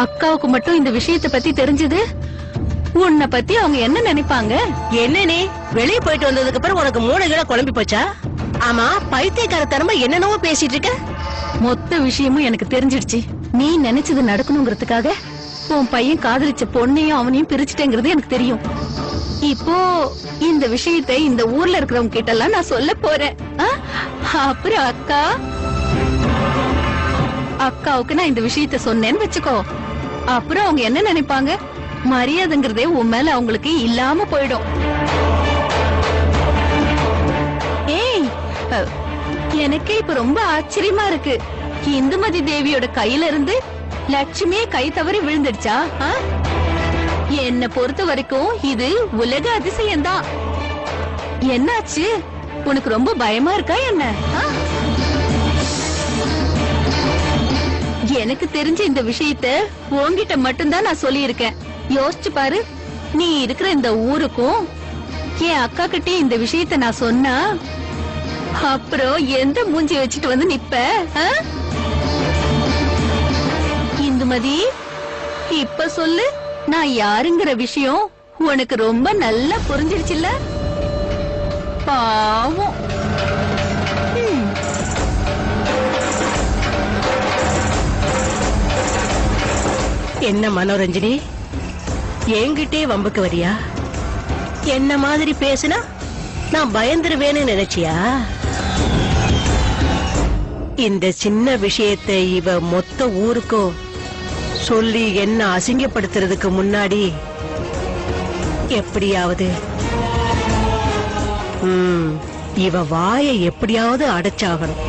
அக்காவுக்கு மட்டும் இந்த விஷயத்தை பத்தி தெரிஞ்சது, உன்னை பத்தி அவங்க என்ன நினைப்பாங்க? என்னனே வெளியே போயிட்டு வந்ததுக்கு அப்புறம் உனக்கு மூளைகளை குழம்பி போச்சா? ஆமா, பைத்தியக்கார தரமா என்னென்னவோ பேசிட்டு இருக்க. மொத்த விஷயமும் எனக்கு தெரிஞ்சிடுச்சு. நீ நினைச்சது நடக்கணுங்கிறதுக்காக உன் பையன் காதலிச்ச பொண்ணையும் அவனையும் பிரிச்சுட்டேங்கிறது எனக்கு தெரியும். இப்போ இந்த விஷயத்தை இந்த ஊர்ல இருக்கிறவங்க கிட்ட எல்லாம் நான் சொல்ல போறேன். அப்புறம் அக்காவுக்கு நான் இந்த விஷயத்த சொன்னேன்னு வச்சுக்கோ, அப்புறம் அவங்க என்ன நினைப்பாங்க? மரியாதைங்கிறதே உன் மேல அவங்களுக்கு இல்லாம போயிடும். ஏய், எனக்கே இப்ப ரொம்ப ஆச்சரியமா இருக்கு. இந்துமதி தேவியோட கையில இருந்து லட்சுமியே கை தவறி விழுந்துடுச்சா? என்ன பொறுத்த வரைக்கும் இது உலக அதிசயம்தான். என்னாச்சு, உனக்கு ரொம்ப பயமா இருக்கா என்ன? எனக்கு தெரிஞ்ச இந்த விஷயத்த உன்கிட்ட மட்டும்தான் நான் சொல்லி இருக்கேன். யோசிச்சு பாரு, நீ இருக்கிற இந்த ஊருக்கும் என் அக்கா கிட்டே இந்த விஷயத்த நான் சொன்னா அப்புறம் எந்த மூஞ்சி வச்சுட்டு வந்து நிப்ப? இந்துமதி, இப்ப சொல்லு, நான் யாருங்கிற விஷயம் உனக்கு ரொம்ப நல்லா புரிஞ்சிருச்சுல்ல? பாவம். என்ன மனோரஞ்சினி, என்கிட்டே வம்புக்கு வரியா? என்ன மாதிரி பேசுனா நான் பயந்துருவேன்னு நினைச்சியா? இந்த சின்ன விஷயத்தை இவ மொத்த ஊருக்கும் சொல்லி என்ன அசிங்கப்படுத்துறதுக்கு முன்னாடி எப்படியாவது இவ வாயை எப்படியாவது அடைச்சாகணும்.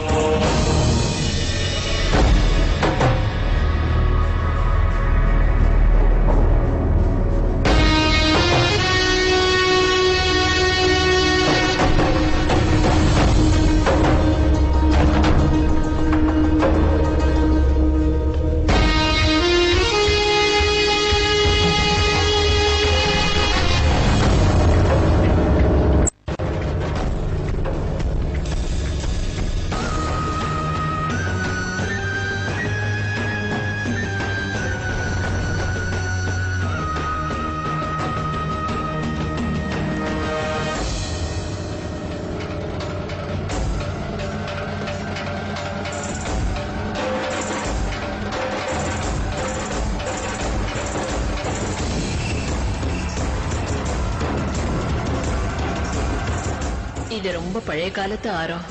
இது ரொம்ப பழைய காலத்து ஆரம்.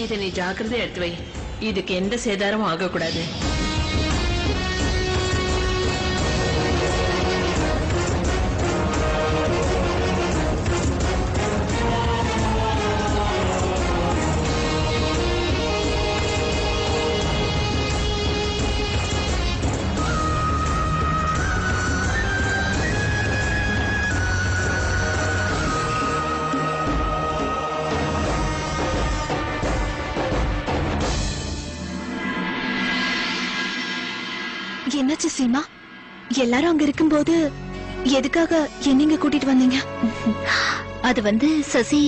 இதை நீ ஜாக்கிரதை எடுத்து வை. இதுக்கு எந்த சேதாரமும் ஆகக்கூடாது. என்னாச்சு சீமா? எல்லாரும் அங்க இருக்கும்போது எதுக்காக என்னங்க கூட்டிட்டு வந்தீங்க? அது வந்து சசி,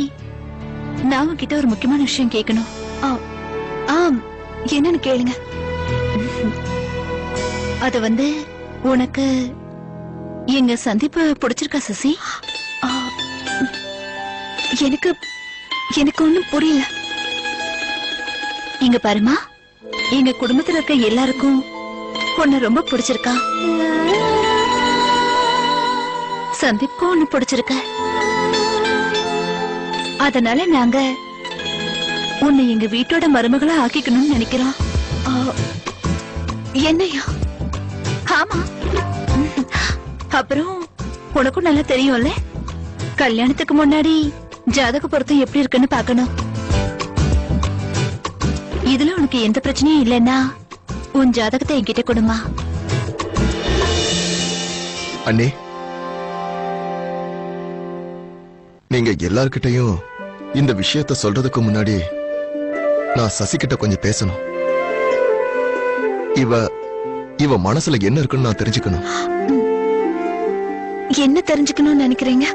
நான் உன்கிட்ட ஒரு முக்கியமான விஷயம் கேட்கணும். ஆம், என்னன்னு கேளுங்க. அது வந்து உனக்கு எங்க சந்திப்பு பிடிச்சிருக்கா சசி? எனக்கு எனக்கு ஒண்ணும் புரியல. இங்க பாருமா, எங்க குடும்பத்துல இருக்க எல்லாருக்கும் உன்னை ரொம்ப பிடிச்சிருக்கா. சந்தீப்க்கும் ஒண்ணு பிடிச்சிருக்க. அதனால நாங்க உன்னை எங்க வீட்டோட மருமகளா ஆக்கிக்கணும்னு நினைக்கிறோம். என்னையா? ஆமா. அப்புறம் உனக்கும் நல்லா தெரியும்ல, கல்யாணத்துக்கு முன்னாடி ஜாதக பொருத்தம் எப்படி இருக்குன்னு பாக்கணும். இதுல உனக்கு எந்த பிரச்சனையும் இல்லைன்னா உன் ஜாதகத்தை என்கிட்ட கொடுமா. அண்ணே, நீங்க எல்லார்கிட்டையும் இந்த விஷயத்த சொல்றதுக்கு முன்னாடி நான் சசி கிட்ட கொஞ்சம் பேசணும். இவ மனசுல என்ன இருக்குன்னு நான் தெரிஞ்சுக்கணும். என்ன தெரிஞ்சுக்கணும்னு நினைக்கிறீங்க?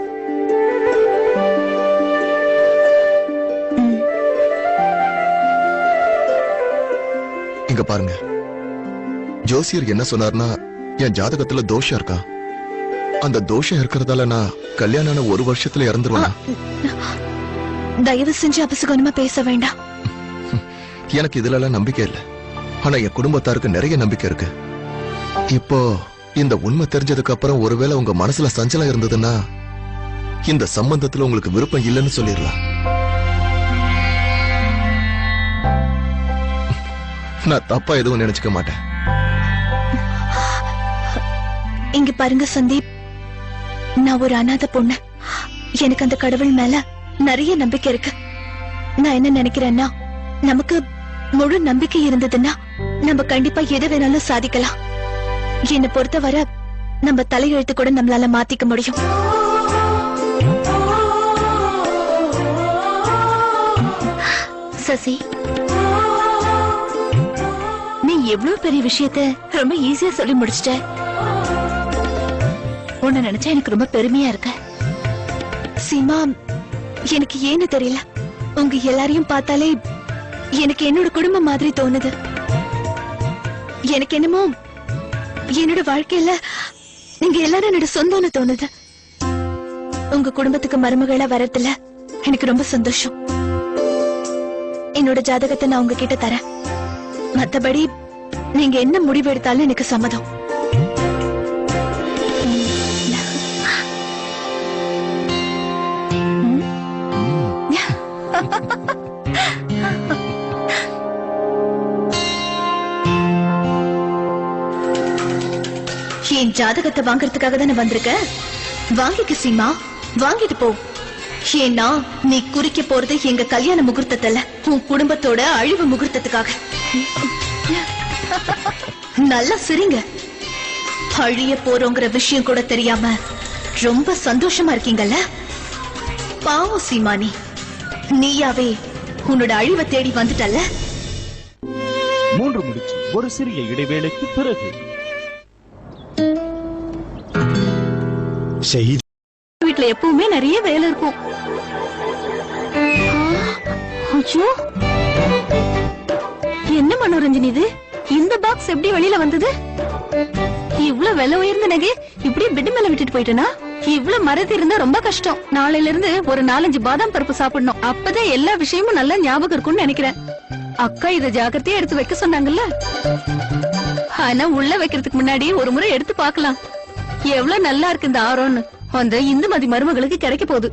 இங்க பாருங்க, ஜோசியர் என்ன சொன்னார்னா என் ஜாதகத்துல தோஷம் இருக்கா? அந்த தோஷம் இருக்கிறதால நான் கல்யாணம் ஆன 1 வருஷத்துல இறந்துருவேன். தயவு செஞ்சு அபசகுணமா பேச வேண்டாம். எனக்கு இதுல எல்லாம் நம்பிக்கை இல்ல. ஆனா என் குடும்பத்தாருக்கு நிறைய நம்பிக்கை இருக்கு. இப்போ இந்த உண்மை தெரிஞ்சதுக்கு அப்புறம் ஒருவேளை உங்க மனசுல சஞ்சலம் இருந்ததுன்னா இந்த சம்பந்தத்துல உங்களுக்கு விருப்பம் இல்லைன்னு சொல்லிடலாம். நான் தப்பா எதுவும் நினைச்சுக்க மாட்டேன். இங்க பாருங்க சந்தீப், நான் ஒரு அனாதை பொண்ணு. எனக்கு அந்த கடவுள் மேல நிறைய நம்பிக்கை இருக்கு. நான் என்ன நினைக்கிறேன்னா, நமக்கு முழு நம்பிக்கை இருந்ததுன்னா நம்ம கண்டிப்பா எதை வேணாலும் சாதிக்கலாம். என்னை பொறுத்தவரை நம்ம தலையெழுத்து கூட நம்மளால மாத்திக்க முடியும். சசி, நீ எவ்வளவு பெரிய விஷயத்த ரொம்ப ஈஸியா சொல்லி முடிச்சிட்ட. உன்னை நினைச்சா எனக்கு ரொம்ப பெருமையா இருக்க. சீமா, எனக்கு ஏன்னு தெரியல, உங்க எல்லாரையும் பார்த்தாலே எனக்கு என்னோட குடும்பம் மாதிரி தோணுது. எனக்கு என்னமோ என்னோட வாழ்க்கையில நீங்க எல்லாரும் என்னோட சொந்தம்னு தோணுது. உங்க குடும்பத்துக்கு மருமகளா வரதுல எனக்கு ரொம்ப சந்தோஷம். என்னோட ஜாதகத்தை நான் உங்ககிட்ட தரேன். மத்தபடி நீங்க என்ன முடிவு எடுத்தாலும் எனக்கு சம்மதம். என் ஜாதகத்தை வாங்கறதுக்காக தானே வந்திருக்க. வாங்கிக்க சீமா, வாங்கிட்டு போ. ஏன்னா நீ குறிக்க போறது எங்க கல்யாண முகூர்த்தத்துல உன் குடும்பத்தோட அழிவு முகூர்த்தத்துக்காக. நல்லா சிரிங்க. அழிய போறோங்கிற விஷயம் கூட தெரியாம ரொம்ப சந்தோஷமா இருக்கீங்கல்ல. பாவம் சீமானி, நீயாவே உன்னோட அழிவை தேடி வந்துட்டல்ல. 3 முடிச்சு ஒரு சிறிய இடைவேளைக்கு பிறகு வீட்டுல எப்பவுமே நிறைய வேலை இருக்கும். ஐயோ, என்ன மனோரஞ்சன் இது? இந்த பாக்ஸ் எப்படி வெளியில வந்தது? இவ்வளவு விலை உயர்ந்த நகை இப்படி பெட் மேல விட்டுட்டு போயிட்டேனா? இவ்வளவு மறதி இருந்தா ரொம்ப கஷ்டம். நாளையில இருந்து ஒரு 4-5 பாதாம் பருப்பு சாப்பிடணும். அப்பதான் எல்லா விஷயமும் நல்லா ஞாபகம் இருக்கும்னு நினைக்கிறேன். அக்கா இத ஜாக்கிரதையா எடுத்து வைக்க சொன்னாங்கல்ல. ஆனா உள்ள வைக்கிறதுக்கு முன்னாடி ஒரு முறை எடுத்து பார்க்கலாம். எவ்வளவு நல்லா இருக்கு இந்த ஆரோன்னு. அந்த இந்துமதி மருமகளுக்கு கிடைக்க போகுது.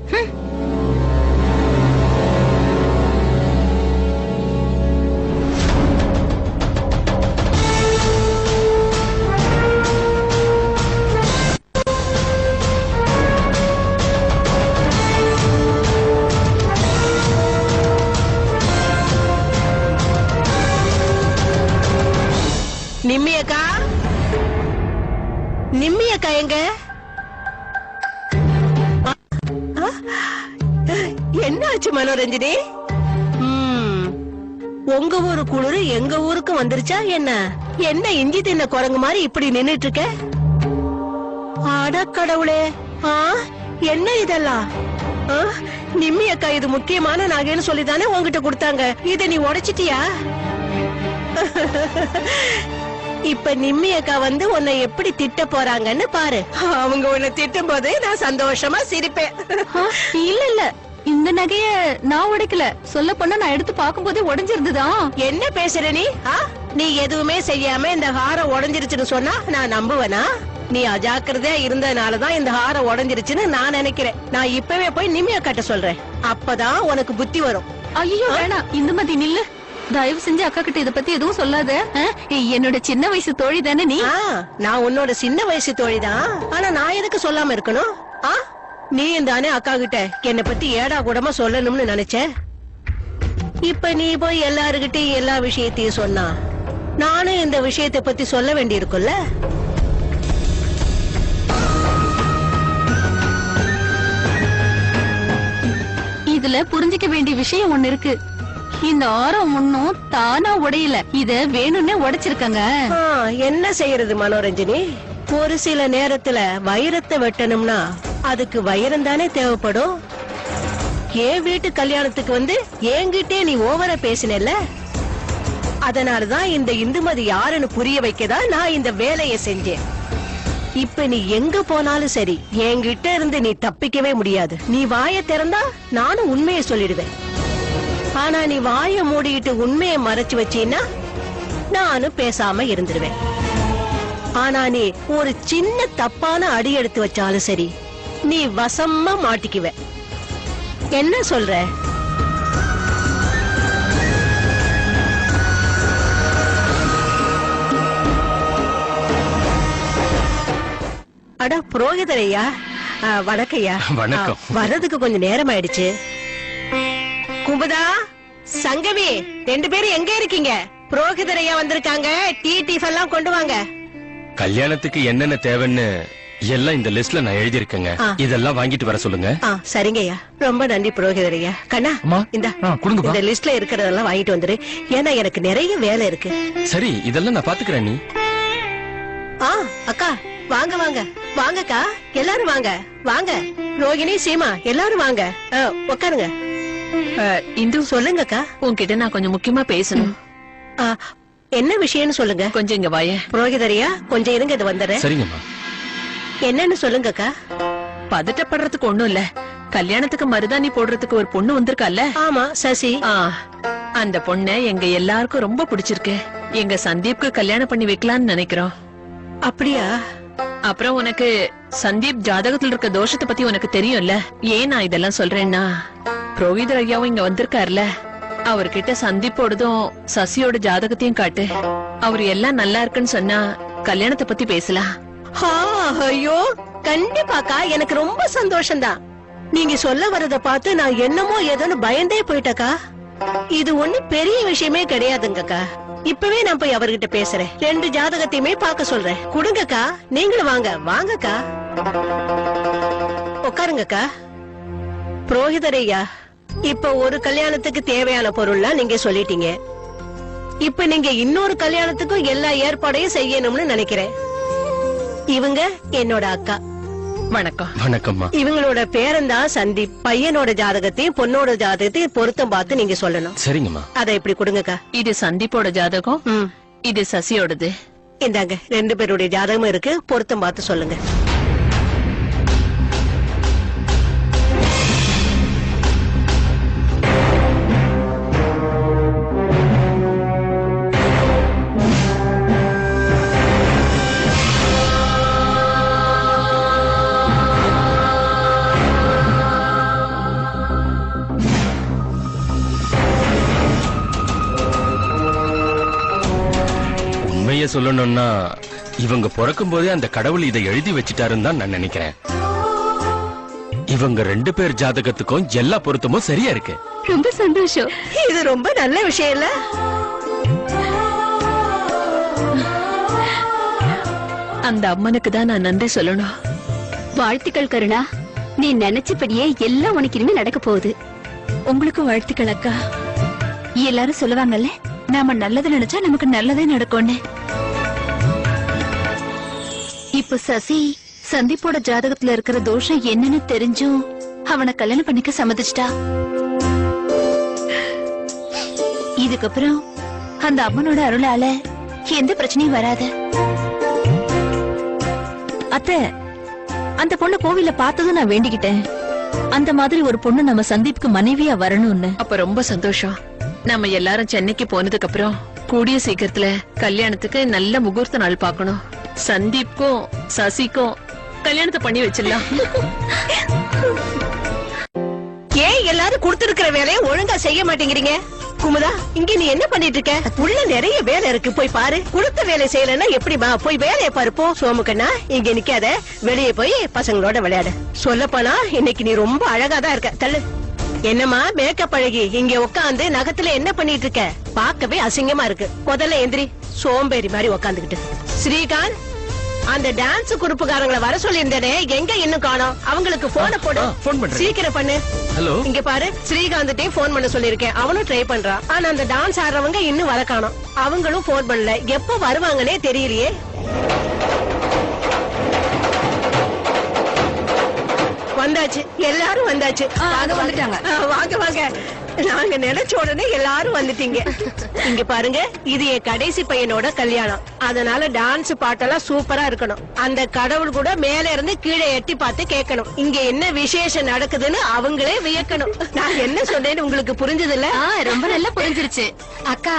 நிம்மியக்கா, நிம்மியக்கா எங்க? என்ன ஆச்சு மனோரஞ்சினி? உங்க ஊரு குளிரு எங்க ஊருக்கு வந்துருச்சா என்ன? என்ன இஞ்சி தின்ன குரங்கு மாதிரி இப்படி நின்னுட்டு இருக்க? அட கடவுளே, என்ன இதெல்லாம்? நிம்மியக்கா இது முக்கியமான நகைன்னு சொல்லிதானே உங்ககிட்ட கொடுத்தாங்க. இத நீ உடைச்சிட்டியா? இப்ப நிம்மி அக்கா வந்து உன்னை எப்படி திட்ட போறாங்கன்னு பாரு. அவங்க உன்னை திட்டும் போது நான் சந்தோஷமா சிரிப்பேன். இல்ல இல்ல, இந்த நகைய நான் உடைக்கல. சொல்ல போனா நான் எடுத்து பார்க்கும் போதே உடைஞ்சிருந்துதா. என்ன பேசுற நீ? நீ எதுவுமே செய்யாம இந்த ஹாரம் உடைஞ்சிருச்சுன்னு சொன்னா நான் நம்புவேனா? நீ அஜாக்கிரதையா இருந்ததுனாலதான் இந்த ஹாரம் உடைஞ்சிருச்சுன்னு நான் நினைக்கிறேன். நான் இப்பவே போய் நிம்மி அக்காட்ட சொல்றேன். அப்பதான் உனக்கு புத்தி வரும். ஐயோ வேணாம், இந்துமதி நில்லு. தயவு செஞ்சு அக்கா கிட்ட இத பத்தி எதுவும் சொல்லாத. என்னோட சின்ன வயசு தோழி தானே நீ. நான் உன்னோட சின்ன வயசு தோழிதான். ஆனா நான் எதுக்கு சொல்லாம இருக்கணும்? நீ தானே அக்கா கிட்ட என்னை பத்தி ஏடா கூடமா சொல்லணும்னு நினைச்ச. இப்ப நீ போய் எல்லாருகிட்டையும் எல்லா விஷயத்தையும் சொன்னா நானும் இந்த விஷயத்தை பத்தி சொல்ல வேண்டி இருக்குல்ல. இதுல புரிஞ்சுக்க வேண்டிய விஷயம் ஒண்ணு இருக்கு. இந்த ஆரம் ஒன்னும் தானா உடையல, இத வேணும்னே உடைச்சிருக்காங்க. என்ன செய்யறது மனோரஞ்சினி? ஒரு சில நேரத்துல வைரத்தை வெட்டணும்னா அதுக்கு வைரம் தானே தேவைப்படும். என் வீட்டு கல்யாணத்துக்கு வந்து என்கிட்டே நீ ஓவரா பேசினல்ல, அதனாலதான் இந்த இந்துமதி யாருன்னு புரிய வைக்கதான் நான் இந்த வேலையை செஞ்சேன். இப்ப நீ எங்க போனாலும் சரி என்கிட்ட இருந்து நீ தப்பிக்கவே முடியாது. நீ வாயை திறந்தா நானும் உண்மையை சொல்லிடுவேன். ஆனா நீ வாயை மூடிட்டு உண்மையை மறைச்சு வச்சீன்னா நானும் பேசாம இருந்துடுவேன். ஆனா நீ ஒரு சின்ன தப்பான அடி எடுத்து வச்சாலும் சரி நீ வசமா மாட்டிக்குவ. என்ன சொல்ற? அட புரோகிதரையா, வணக்கையா. வணக்கம். வர்றதுக்கு கொஞ்சம் நேரம் ஆயிடுச்சு. குமுதா, சங்கவி, 2 பேரும் எங்க இருக்கீங்க? புரோகிதரையா வந்திருக்காங்க. டீ டிஃபன் கொண்டு வாங்க. கல்யாணத்துக்கு என்னென்ன தேவைன்னு எல்லாம் இந்த லிஸ்ட்ல நான் எழுதியிருக்கேங்க. இதெல்லாம் வாங்கிட்டு வர சொல்லுங்க. சரிங்கய்யா, ரொம்ப நன்றி புரோகிதரையா. கண்ணா, இந்த லிஸ்ட்ல இருக்கிறதெல்லாம் வாங்கிட்டு வந்துரு. ஏன்னா எனக்கு நிறைய வேலை இருக்கு. சரி, இதெல்லாம் நான் பாத்துக்கிறேன். நீ அக்கா வாங்க வாங்க வாங்கக்கா, எல்லாரும் வாங்க வாங்க. ரோகிணி, சீமா, எல்லாரும் வாங்க, உட்காருங்க. இந்து, சொல்லுங்கக்கா. உன்கிட்ட நான் கொஞ்சம் முக்கியமா பேசணும். என்ன விஷயம்னு சொல்லுங்க. கொஞ்சம் இங்க வாயே. புரோகிதரையா, கொஞ்சம் இருங்க, இது வந்துடுறேன். சரிங்கம்மா. என்னன்னு சொல்லுங்கக்கா. பதட்டப்படுறதுக்கு ஒண்ணும் இல்ல. கல்யாணத்துக்கு மருதாணி போடுறதுக்கு ஒரு பொண்ணு வந்திருக்கால. ஆமா, சசி. அந்த பொண்ணு எங்க எல்லாருக்கும் ரொம்ப பிடிச்சிருக்கு. எங்க சந்தீப்க்கு கல்யாணம் பண்ணி வைக்கலாம்னு நினைக்கிறோம். அப்படியா? அப்புறம் உனக்கு சந்தீப் ஜாதகத்துல இருக்க தோஷத்தை பத்தி உனக்கு தெரியும்ல. ஏன் நான் இதெல்லாம் சொல்றேன்னா, புரோகிதர் ஐயாவும் இங்க வந்திருக்காருல, அவர்கிட்ட சந்தீப்போடதும் சசியோட ஜாதகத்தையும் காட்டு. அவரு எல்லாம் நல்லா இருக்குன்னு சொன்னா கல்யாணத்தை பத்தி பேசலாம். ஐயோ, கண்டிப்பாக்கா, எனக்கு ரொம்ப சந்தோஷம்தான். நீங்க சொல்ல வரத பார்த்து நான் என்னமோ ஏதோன்னு பயந்தே போயிட்டக்கா. இது ஒண்ணு பெரிய விஷயமே கிடையாதுங்கக்கா. இப்பவே நான் போய் அவர்கிட்ட பேசுறேன். 2 ஜாதகத்தையுமே பார்க்க சொல்றேன். குடுங்கக்கா, நீங்களும் வாங்க வாங்கக்கா. உட்காருங்கக்கா. புரோகிதரையா, இப்ப ஒரு கல்யாணத்துக்கு தேவையான பொருள்லாம் நீங்க சொல்லிட்டீங்க. இப்ப நீங்க இன்னொரு கல்யாணத்துக்கும் எல்லா ஏற்பாடையும் செய்யணும்னு நினைக்கிறேன். இவங்க என்னோட அக்கா. வணக்கம். வணக்கம்மா. இவங்களோட பேரன்தான் சந்தீப். பையனோட ஜாதகத்தையும் பொண்ணோட ஜாதகத்தையும் பொருத்தம் பார்த்து நீங்க சொல்லணும். சரிங்கம்மா. அத இப்படி கொடுங்கக்கா. இது சந்தீப்போட ஜாதகம், இது சசியோடது. இந்தாங்க, 2 பேருடைய ஜாதகமும் இருக்கு. பொருத்தம் பார்த்து சொல்லுங்க. சொல்லணும்னா இவங்க பிறக்கும் போதே அந்த கடவுள் இதை எழுதி வச்சிட்டாருன்னு தான் நான் நினைக்கிறேன். இவங்க 2 பேர் ஜாதகத்துக்கும் எல்லா பொருத்தமும் சரியா இருக்கு. ரொம்ப சந்தோஷம். இது ரொம்ப நல்ல விஷயம் இல்ல? அந்த அம்மனுக்கு தான் நான் நன்றி சொல்லணும். வாழ்த்துக்கள் கருணா. நீ நினைச்சபடியே எல்லாம் உனக்கு இனிமே நடக்க போகுது. உங்களுக்கு வாழ்த்துக்கள் அக்கா. எல்லாரும் சொல்லுவாங்கல்ல, நாம நல்லது நினைச்சா நமக்கு நல்லதே நடக்கும்னு. இப்ப சசி சந்தீப்போட ஜாதகத்துல இருக்கிற தோஷம் என்னன்னு தெரிஞ்சும் அவனை கல்யாணம் பண்ணிக்க சம்மதிச்சிட்டா. இதுக்கப்புறம் அந்த அம்மனோட அருளால எந்த பிரச்சனையும் வராது. அத்தை, அந்த பொண்ணு கோவில்ல பார்த்ததும் நான் வேண்டிக்கிட்டேன். அந்த மாதிரி ஒரு பொண்ணு நம்ம சந்தீப்க்கு மனைவியா வரணும்னு. அப்ப ரொம்ப சந்தோஷம். நம்ம எல்லாரும் சென்னைக்கு போனதுக்கு அப்புறம் கூடிய சீக்கிரத்துல கல்யாணத்துக்கு நல்ல முகூர்த்த நாள் பார்க்கணும். சந்தீப்க்கும் சசிக்கும் கல்யாணத்தை பண்ணி வச்சிடலாம். ஏன் எல்லாரும் கொடுத்திருக்கிற வேலையை ஒழுங்கா செய்ய மாட்டேங்கிறீங்க? குமுதா, இங்க நீ என்ன பண்ணிட்டு இருக்க? உள்ள நிறைய வேலை இருக்கு, போய் பாரு. கொடுத்த வேலை செய்யலன்னா எப்படிமா? போய் வேலையை பாரு போ. சோமுக்கண்ணா, இங்க நிக்காத, வெளியே போய் பசங்களோட விளையாடு. சொல்ல போனா இன்னைக்கு நீ ரொம்ப அழகாதான் இருக்க. தள்ளு. என்னம்மா மேக்கப் அழகி, இங்க உட்காந்து நகத்துல என்ன பண்ணிட்டு இருக்க? பாக்கவே அசிங்கமா இருக்கு. முதல்ல எந்திரி. சோம்பேறி மாதிரி உட்காந்துக்கிட்டு. ஸ்ரீகாந்த், அந்த டான்ஸ் குறுப்புக்காரங்களை வர சொல்லி இருந்தேனே, எங்க இன்னும் காணோம்? அவங்களுக்கு போன போடு. சீக்கிரம் பண்ணு. ஹலோ, இங்க பாரு, ஸ்ரீகாந்த்டே போன் பண்ண சொல்லிருக்கேன். அவனும் ட்ரை பண்றான். ஆனா அந்த டான்ஸ் ஆடுறவங்க இன்னும் வர காணோம். அவங்களும் போன் பண்ணல. எப்ப வருவாங்கன்னே தெரியலையே. வந்தாச்சு, எல்லாரும் வந்தாச்சு. வாங்க வாங்க. நாங்க நினைச்ச உடனே எல்லாரும் வந்துட்டீங்க. இங்க பாருங்க, இது என் கடைசி பையனோட கல்யாணம். அதனால டான்ஸ் பாட்டெல்லாம் சூப்பரா இருக்கணும். அந்த கடவுள் கூட மேல இருந்து கீழே எட்டி பார்த்து கேட்கணும், இங்க என்ன விசேஷம் நடக்குதுன்னு அவங்களே வியக்கணும். நான் என்ன சொன்னேன்னு உங்களுக்கு புரிஞ்சதில்ல? ரொம்ப நல்லா புரிஞ்சிருச்சு. அக்கா,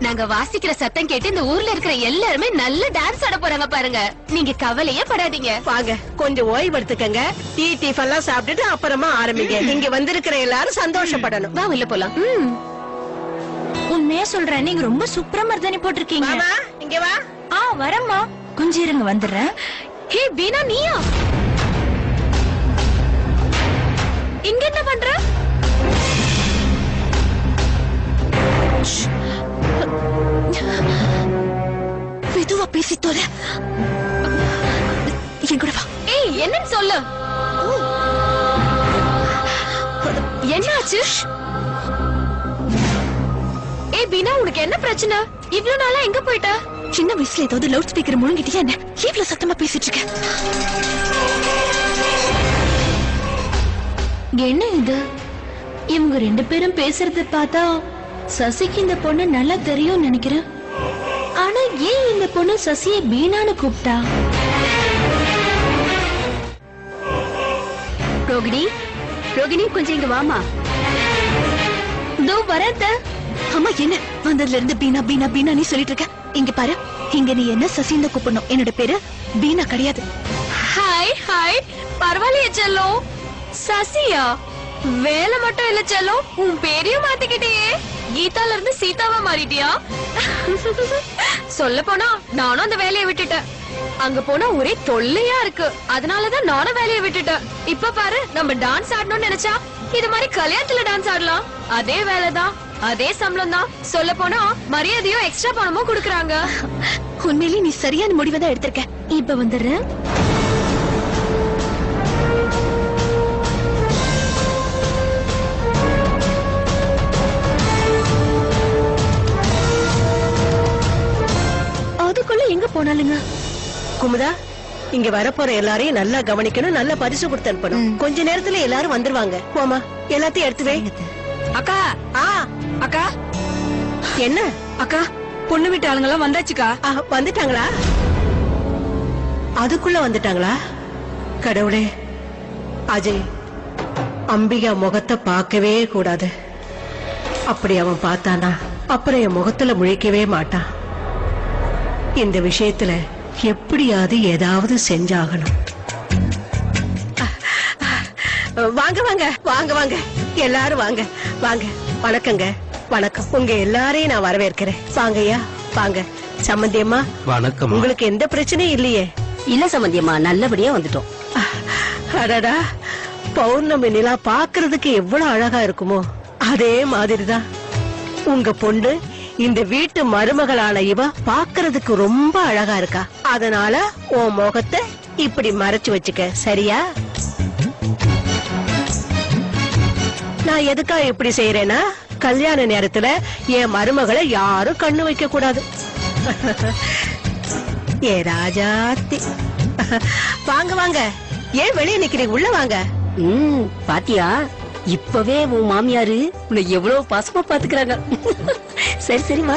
நாங்க வாசிக்கிற சத்தம் கேட்டு இந்த ஊர்ல இருக்கிற எல்லாருமே நல்ல டான்ஸ் ஆட போறாங்க பாருங்க. நீங்க கவலையே படாதீங்க. வாங்க, கொஞ்சம் ஓய்வு எடுத்துக்கங்க. டீ டிஃபன்லாம் சாப்பிட்டுட்டு அப்புறமா ஆரம்பிங்க. இங்க வந்திருக்கிற எல்லாரும் சந்தோஷப்படணும். வா உள்ள போலாம். உண்மையா சொல்றேன், நீங்க ரொம்ப சூப்பரா மருதாணி போட்டிருக்கீங்க. மாமா, இங்க வா. வரம்மா, கொஞ்சம் இருங்க வந்துடுறேன். ஹே பீனா, நீயா இங்க என்ன பண்ற? மெதுவா பேசி தோல. என் கூட வா. ஏய், என்னன்னு சொல்லு. என்னாச்சு? ஏய் பீனா, உனக்கு என்ன பிரச்சனை? இவ்ளோ நாளா எங்க போயிட்ட? சின்ன வயசுல ஏதாவது லவுட் ஸ்பீக்கர் முழுங்கிட்டியா என்ன? இவ்ளோ சத்தமா பேசிட்டு இருக்க? என்ன இது? இவங்க ரெண்டு பேரும் பேசுறத பார்த்தா சசிக்கு இந்த பொண்ணு நல்லா தெரியும் நினைக்கிறேன். ஆனா ஏன் இந்த பொண்ணு சசியை பீனான்னு கூப்பிட்டா? ரோகிணி, ரோகிணி கொஞ்சம் இங்க வாமா. தோ வரத. அம்மா, என்ன வந்ததுல இருந்து பீனா பீனா பீனா நீ சொல்லிட்டு இருக்க? இங்க பாரு, இங்க நீ என்ன சசின்னு கூப்பிடணும். என்னோட பேரு பீனா கிடையாது. ஹாய் ஹாய், பரவாயில்லையே செல்லம். சசியா? வேலை மட்டும் இல்ல செல்லம், உன் பேரையும் மாத்திக்கிட்டே. கீதால இருந்து சீதாவா மாறிட்டியா? சொல்ல போனா நானும் அந்த வேலையை விட்டுட்டேன். அங்க போனா ஒரே தொல்லையா இருக்கு. அதனாலதான் நானும் வேலையை விட்டுட்டேன். இப்ப பாரு, நம்ம டான்ஸ் ஆடணும்னு நினைச்சா இது மாதிரி கல்யாணத்துல டான்ஸ் ஆடலாம். அதே வேலைதான், அதே சம்பளம் தான். சொல்ல போனா மரியாதையும் எக்ஸ்ட்ரா பணமும் குடுக்கறாங்க. உண்மையிலேயே நீ சரியான முடிவை தான் எடுத்திருக்க. இப்ப வந்துடுறேன். அதுக்குள்ள எங்க போனாலுங்க? குமுதா, இங்க வரப்போற எல்லாரையும் நல்லா கவனிக்கணும், நல்ல பரிசு கொடுத்து அனுப்பணும். கொஞ்ச நேரத்துல எல்லாரும் வந்துருவாங்க. போமா, எல்லாத்தையும் எடுத்து வை. அக்கா, அக்கா, என்ன அக்கா, பொண்ணு வீட்டு ஆளுங்க எல்லாம் வந்தாச்சுக்கா. வந்துட்டாங்களா? அதுக்குள்ள வந்துட்டாங்களா? கடவுளே, அஜய், அம்பிகா முகத்தை பார்க்கவே கூடாது. அப்படி அவன் பார்த்தானா அப்புறம் என் முகத்துல முழிக்கவே மாட்டான். இந்த விஷயத்துல எப்படியாவது ஏதாவது செஞ்சாகணும். வாங்க வாங்க வாங்க வாங்க, எல்லாரும் வாங்க வாங்க. வணக்கங்க, வணக்கம். உங்க எல்லாரையும் நான் வரவேற்கிறேன். வாங்கய்யா, வாங்க. சம்பந்தியம்மா, வணக்கம். உங்களுக்கு எந்த பிரச்சனையும் இல்லையே? இல்ல சம்பந்தியம்மா, நல்லபடியா வந்துட்டோம். அடடா, பௌர்ணமி நிலா பாக்குறதுக்கு எவ்வளவு அழகா இருக்குமோ அதே மாதிரிதான் உங்க பொண்ணு இந்த வீட்டு மருமகளான இவ பாக்குறதுக்கு ரொம்ப அழகா இருக்கா. அதனால உன் முகத்தை இப்படி மறைச்சு வச்சுக்க, சரியா? நான் எதுக்கா இப்படி செய்யறேன்னா, கல்யாண நேரத்துல என் மருமகளை யாரும் கண்ணு வைக்க கூடாது. ஏ ராஜாத்தி, வாங்க வாங்க. ஏன் வெளியே நிக்கிறீங்க? உள்ள வாங்க. பாத்தியா, இப்பவே உன் மாமியாரு உன்னை எவ்வளவு பாசமா பாத்துக்கிறாங்க. சரி சரி வா.